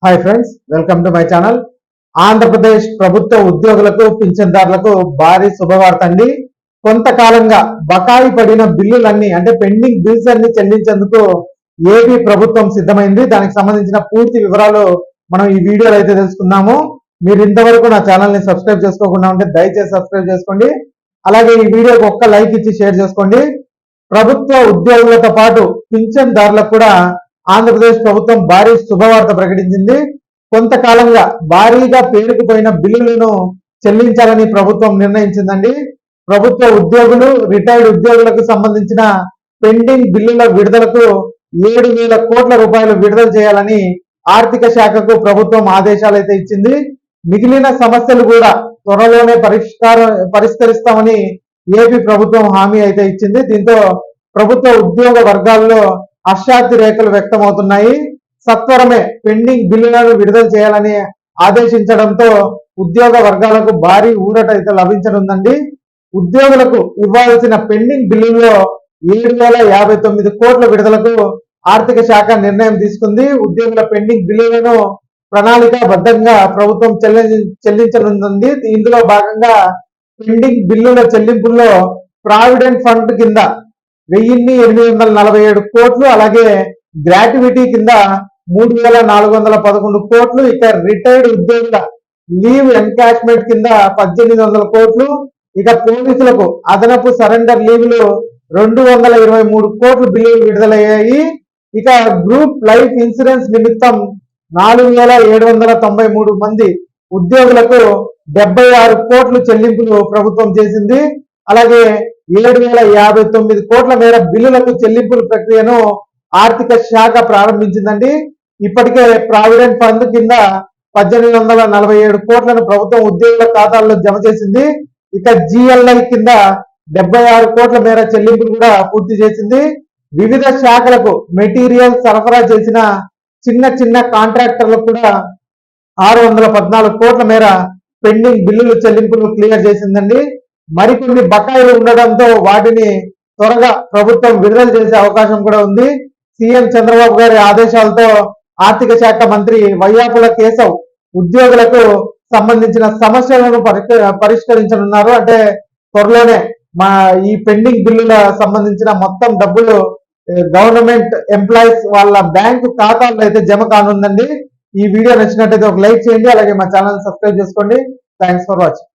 Hi friends, welcome to my channel. Andhra Pradesh ప్రభుత్వ ఉద్యోగులకు పింఛన్దారులకు భారీ శుభవార్త అండి. కొంతకాలంగా బకాయి పడిన బిల్లులన్నీ అంటే పెండింగ్ బిల్స్ అన్ని చెల్లించేందుకు ఏపీ ప్రభుత్వం సిద్ధమైంది. దానికి సంబంధించిన పూర్తి వివరాలు మనం ఈ వీడియోలో అయితే తెలుసుకుందాము. మీరు ఇంతవరకు నా ఛానల్ ని సబ్స్క్రైబ్ చేసుకోకుండా ఉంటే దయచేసి సబ్స్క్రైబ్ చేసుకోండి. అలాగే ఈ వీడియోకి ఒక్క లైక్ ఇచ్చి షేర్ చేసుకోండి. ప్రభుత్వ ఉద్యోగులతో పాటు పింఛన్దారులకు కూడా ఆంధ్రప్రదేశ్ ప్రభుత్వం భారీ శుభవార్త ప్రకటించింది. కొంతకాలంగా భారీగా పేరుకుపోయిన బిల్లులను చెల్లించాలని ప్రభుత్వం నిర్ణయించిందండి. ప్రభుత్వ ఉద్యోగులు, రిటైర్డ్ ఉద్యోగులకు సంబంధించిన పెండింగ్ బిల్లుల విడుదలకు 7,000 కోట్ల రూపాయలు విడుదల చేయాలని ఆర్థిక శాఖకు ప్రభుత్వం ఆదేశాలు అయితే ఇచ్చింది. మిగిలిన సమస్యలు కూడా త్వరలోనే పరిష్కరిస్తామని ఏపీ ప్రభుత్వం హామీ అయితే ఇచ్చింది. దీంతో ప్రభుత్వ ఉద్యోగ వర్గాల్లో హర్షాతి రేఖలు వ్యక్తమవుతున్నాయి. సత్వరమే పెండింగ్ బిల్లులను విడుదల చేయాలని ఆదేశించడంతో ఉద్యోగ వర్గాలకు భారీ ఊరట అయితే లభించనుందండి. ఉద్యోగులకు ఇవ్వాల్సిన పెండింగ్ బిల్లుల్లో 7,059 కోట్ల విడుదలకు ఆర్థిక శాఖ నిర్ణయం తీసుకుంది. ఉద్యోగుల పెండింగ్ బిల్లులను ప్రణాళికాబద్ధంగా ప్రభుత్వం చెల్లించనుంది. ఇందులో భాగంగా పెండింగ్ బిల్లుల చెల్లింపుల్లో ప్రావిడెంట్ ఫండ్ కింద 1,847 కోట్లు, అలాగే గ్రాట్యుటీ కింద 3,411 కోట్లు, ఇక రిటైర్డ్ ఉద్యోగుల లీవ్ ఎన్కాష్మెంట్ కింద 1,800 కోట్లు, ఇక పోలీసులకు అదనపు సరెండర్ లీవ్లు 223 కోట్లు బిల్లులు విడుదలయ్యాయి. ఇక గ్రూప్ లైఫ్ ఇన్సూరెన్స్ నిమిత్తం 4,793 మంది ఉద్యోగులకు 76 కోట్లు చెల్లింపులు ప్రభుత్వం చేసింది. అలాగే 7,059 కోట్ల మేర బిల్లులకు చెల్లింపుల ప్రక్రియను ఆర్థిక శాఖ ప్రారంభించిందండి. ఇప్పటికే ప్రావిడెంట్ ఫండ్ కింద 1,847 కోట్లను ప్రభుత్వం ఉద్యోగుల ఖాతాల్లో జమ చేసింది. ఇక జిఎల్ఐ కింద 76 కోట్ల మేర చెల్లింపులు కూడా పూర్తి చేసింది. వివిధ శాఖలకు మెటీరియల్ సరఫరా చేసిన చిన్న కాంట్రాక్టర్లకు కూడా 614 కోట్ల మేర పెండింగ్ బిల్లులు చెల్లింపులు క్లియర్ చేసిందండి. మరికొన్ని బకాయిలు ఉండడంతో వాటిని త్వరగా ప్రభుత్వం విడుదల చేసే అవకాశం కూడా ఉంది. సీఎం చంద్రబాబు గారి ఆదేశాలతో ఆర్థిక శాఖ మంత్రి వయ్యాపుల కేశవ్ ఉద్యోగులకు సంబంధించిన సమస్యలను పరిష్కరించనున్నారు. అంటే త్వరలోనే ఈ పెండింగ్ బిల్లుల సంబంధించిన మొత్తం డబ్బులు గవర్నమెంట్ ఎంప్లాయీస్ వాళ్ళ బ్యాంకు ఖాతాల్లో అయితే జమ కానుందండి. ఈ వీడియో నచ్చినట్టయితే ఒక లైక్ చేయండి, అలాగే మా ఛానల్ సబ్స్క్రైబ్ చేసుకోండి. Thanks for watching.